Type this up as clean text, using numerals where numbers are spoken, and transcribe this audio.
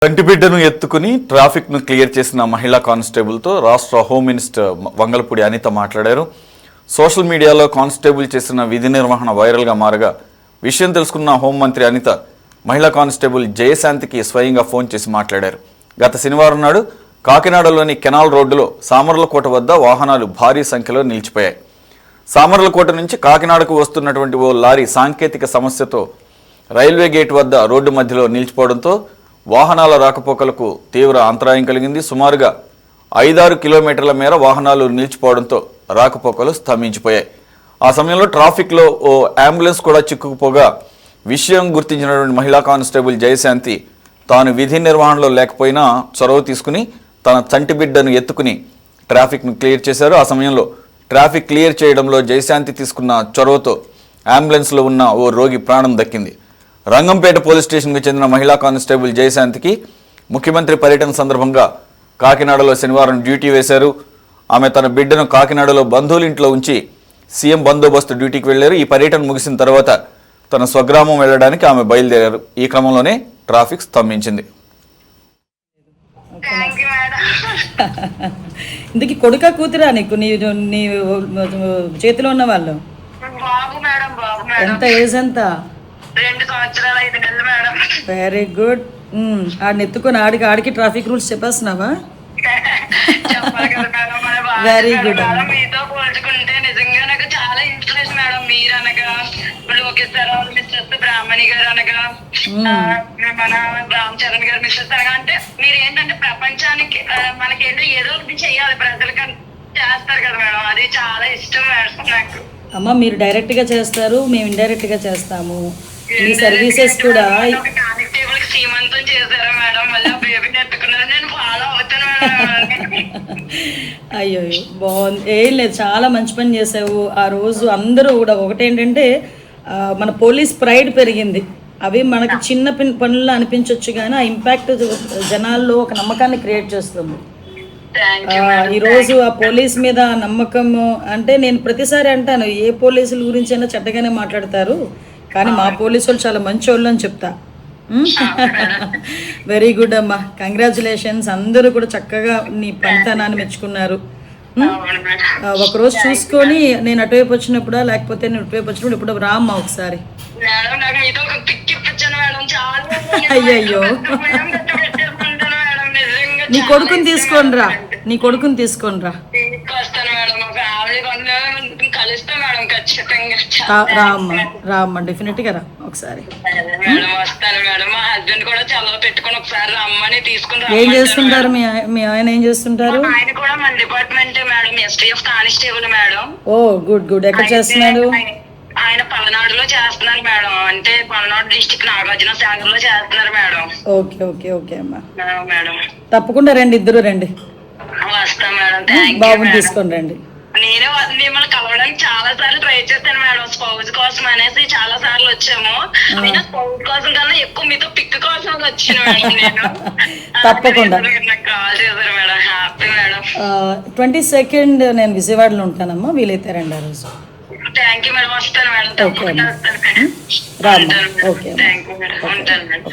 కంటిబిడ్డను ఎత్తుకుని ట్రాఫిక్ను క్లియర్ చేసిన మహిళా కానిస్టేబుల్తో రాష్ట్ర హోమ్ మినిస్టర్ వంగలపూడి అనిత మాట్లాడారు. సోషల్ మీడియాలో కానిస్టేబుల్ చేసిన విధి నిర్వహణ వైరల్గా మారగా విషయం తెలుసుకున్న హోంమంత్రి అనిత మహిళా కానిస్టేబుల్ జయశాంతికి స్వయంగా ఫోన్ చేసి మాట్లాడారు. గత శనివారం నాడు కాకినాడలోని కెనాల్ రోడ్డులో సామర్లకోట వద్ద వాహనాలు భారీ సంఖ్యలో నిలిచిపోయాయి. సామర్లకోట నుంచి కాకినాడకు వస్తున్నటువంటి ఓ లారీ సాంకేతిక సమస్యతో రైల్వే గేట్ వద్ద రోడ్డు మధ్యలో నిలిచిపోవడంతో వాహనాల రాకపోకలకు తీవ్ర అంతరాయం కలిగింది. సుమారుగా 5-6 కిలోమీటర్ల మేర వాహనాలు నిలిచిపోవడంతో రాకపోకలు స్తంభించిపోయాయి. ఆ సమయంలో ట్రాఫిక్లో ఓ అంబులెన్స్ కూడా చిక్కుకుపోగా విషయం గుర్తించినటువంటి మహిళా కానిస్టేబుల్ జయశాంతి తాను విధి నిర్వహణలో లేకపోయినా చొరవ తీసుకుని తన చంటి బిడ్డను ఎత్తుకుని ట్రాఫిక్ను క్లియర్ చేశారు. ఆ సమయంలో ట్రాఫిక్ క్లియర్ చేయడంలో జయశాంతి తీసుకున్న చొరవతో అంబులెన్స్లో ఉన్న ఓ రోగి ప్రాణం దక్కింది. రంగంపేట పోలీస్ స్టేషన్కు చెందిన మహిళా కానిస్టేబుల్ జయశాంతికి ముఖ్యమంత్రి పర్యటన సందర్భంగా కాకినాడలో శనివారం డ్యూటీ వేశారు. ఆమె తన బిడ్డను కాకినాడలో బంధువుల ఇంట్లో ఉంచి సీఎం బందోబస్తు డ్యూటీకి వెళ్లారు. ఈ పర్యటన ముగిసిన తర్వాత తన స్వగ్రామం వెళ్లడానికి ఆమె బయలుదేరారు. ఈ క్రమంలోనే ట్రాఫిక్ స్తంభించింది. ఇందుకు కొడుక కూతురా నీకు నీ చేతిలో ఉన్న వాళ్ళు? ఎంత ఏజ్ ఎంత? 2 సంవత్సరాలు 5 నెలలు మేడం. Very good. ఆడిని ఎత్తుకొని ఆడికి ట్రాఫిక్ రూల్స్ చెప్పేస్తున్నావా? చెప్పాలి కదా మేడం, మన వెరీ గుడ్. మీతో పోల్చుకుంటే నిజంగా నాకు చాలా ఇన్స్పిరేషన్ మేడం. మీరు అనగా లోకేష్ సార్ మిస్సెస్ బ్రాహ్మణి గారు అనగా మన రామ్ చరణ్ గారు మిస్సెస్ అనగా అంటే మీరు ఏంటంటే ప్రపంచానికి మనకేంటో ఏదో ఒకటి చెయ్యాలి, ప్రజలకి చేస్తారు కదా మేడం. అది చాలా ఇష్టం మేడం నాకు. అమ్మ మీరు డైరెక్ట్ గా చేస్తారు, మేము ఇండైరెక్ట్ గా చేస్తాము. ఈ సర్వీసెస్ కూడా శ్రీమంతం చేశారు మేడం. మళ్ళీ బేబీని ఎత్తుకున్నారు, నేను ఫాలో అవుతాను మేడం. అయ్యో బాగుంది. ఏం లేదు, చాలా మంచి పని చేసావు. ఆ రోజు అందరూ కూడా ఒకటేంటంటే మన పోలీస్ ప్రైడ్ పెరిగింది. అవి మనకి చిన్న పనుల్లో అనిపించవచ్చు కానీ ఆ ఇంపాక్ట్ జనాల్లో ఒక నమ్మకాన్ని క్రియేట్ చేస్తుంది. ఈరోజు ఆ పోలీస్ మీద నమ్మకము అంటే నేను ప్రతిసారి అంటాను, ఏ పోలీసుల గురించి అయినా చెడ్డగానే మాట్లాడతారు కానీ మా పోలీసు వాళ్ళు చాలా మంచి వాళ్ళు అని చెప్తా. వెరీ గుడ్ అమ్మా, కంగ్రాచులేషన్స్. అందరూ కూడా చక్కగా నీ పనితనాన్ని మెచ్చుకున్నారు. ఒకరోజు చూసుకొని నేను అటువైపు వచ్చినప్పుడా లేకపోతే నేను ఇటువైపు వచ్చినప్పుడు ఇప్పుడు రామ్మా ఒకసారి. అయ్యయ్యో, నీ కొడుకుని తీసుకొని రా, నీ కొడుకుని తీసుకొని రా. రామ్మా డెఫినెట్ గా రా ఒకసారి. ఏం చేస్తుంటారు మీ ఆయన? ఏం చేస్తుంటారు? ఓ గుడ్ గుడ్. ఎక్కడ చేస్తున్నాడు? ఆయన పల్నాడులో చేస్తున్నారు మేడం. అంటే పల్నాడు డిస్ట్రిక్ట్ నాగార్జున సాగర్ లో చేస్తున్నారు మేడం. ఓకే ఓకే ఓకే అమ్మా, మేడం తప్పకుండా రండి, ఇద్దరు రండి. వస్తాం మేడం. బాబుని తీసుకొని రండి. నేను మిమ్మల్ని కలవడానికి చాలా సార్లు ట్రై చేస్తాను మేడం, స్పౌజ్ కోసం అనేసి చాలా సార్లు వచ్చాము. అయినా స్పౌజ్ కోసం కన్నా ఎక్కువ మీతో పిక్ కోసం వచ్చాను మేడం. నేను తప్పకుండా కాల్ చేశారు మేడం. Happy madam. 22nd నేను విజయవాడలో ఉంటానమ్మా, వీలైతే రండి ఆ రోజు. Thank you madam. వస్తాను మేడం, తప్పకుండా వస్తాను మేడం. రామ్మా. Okay thank you madam. ఉంటాను మేడం.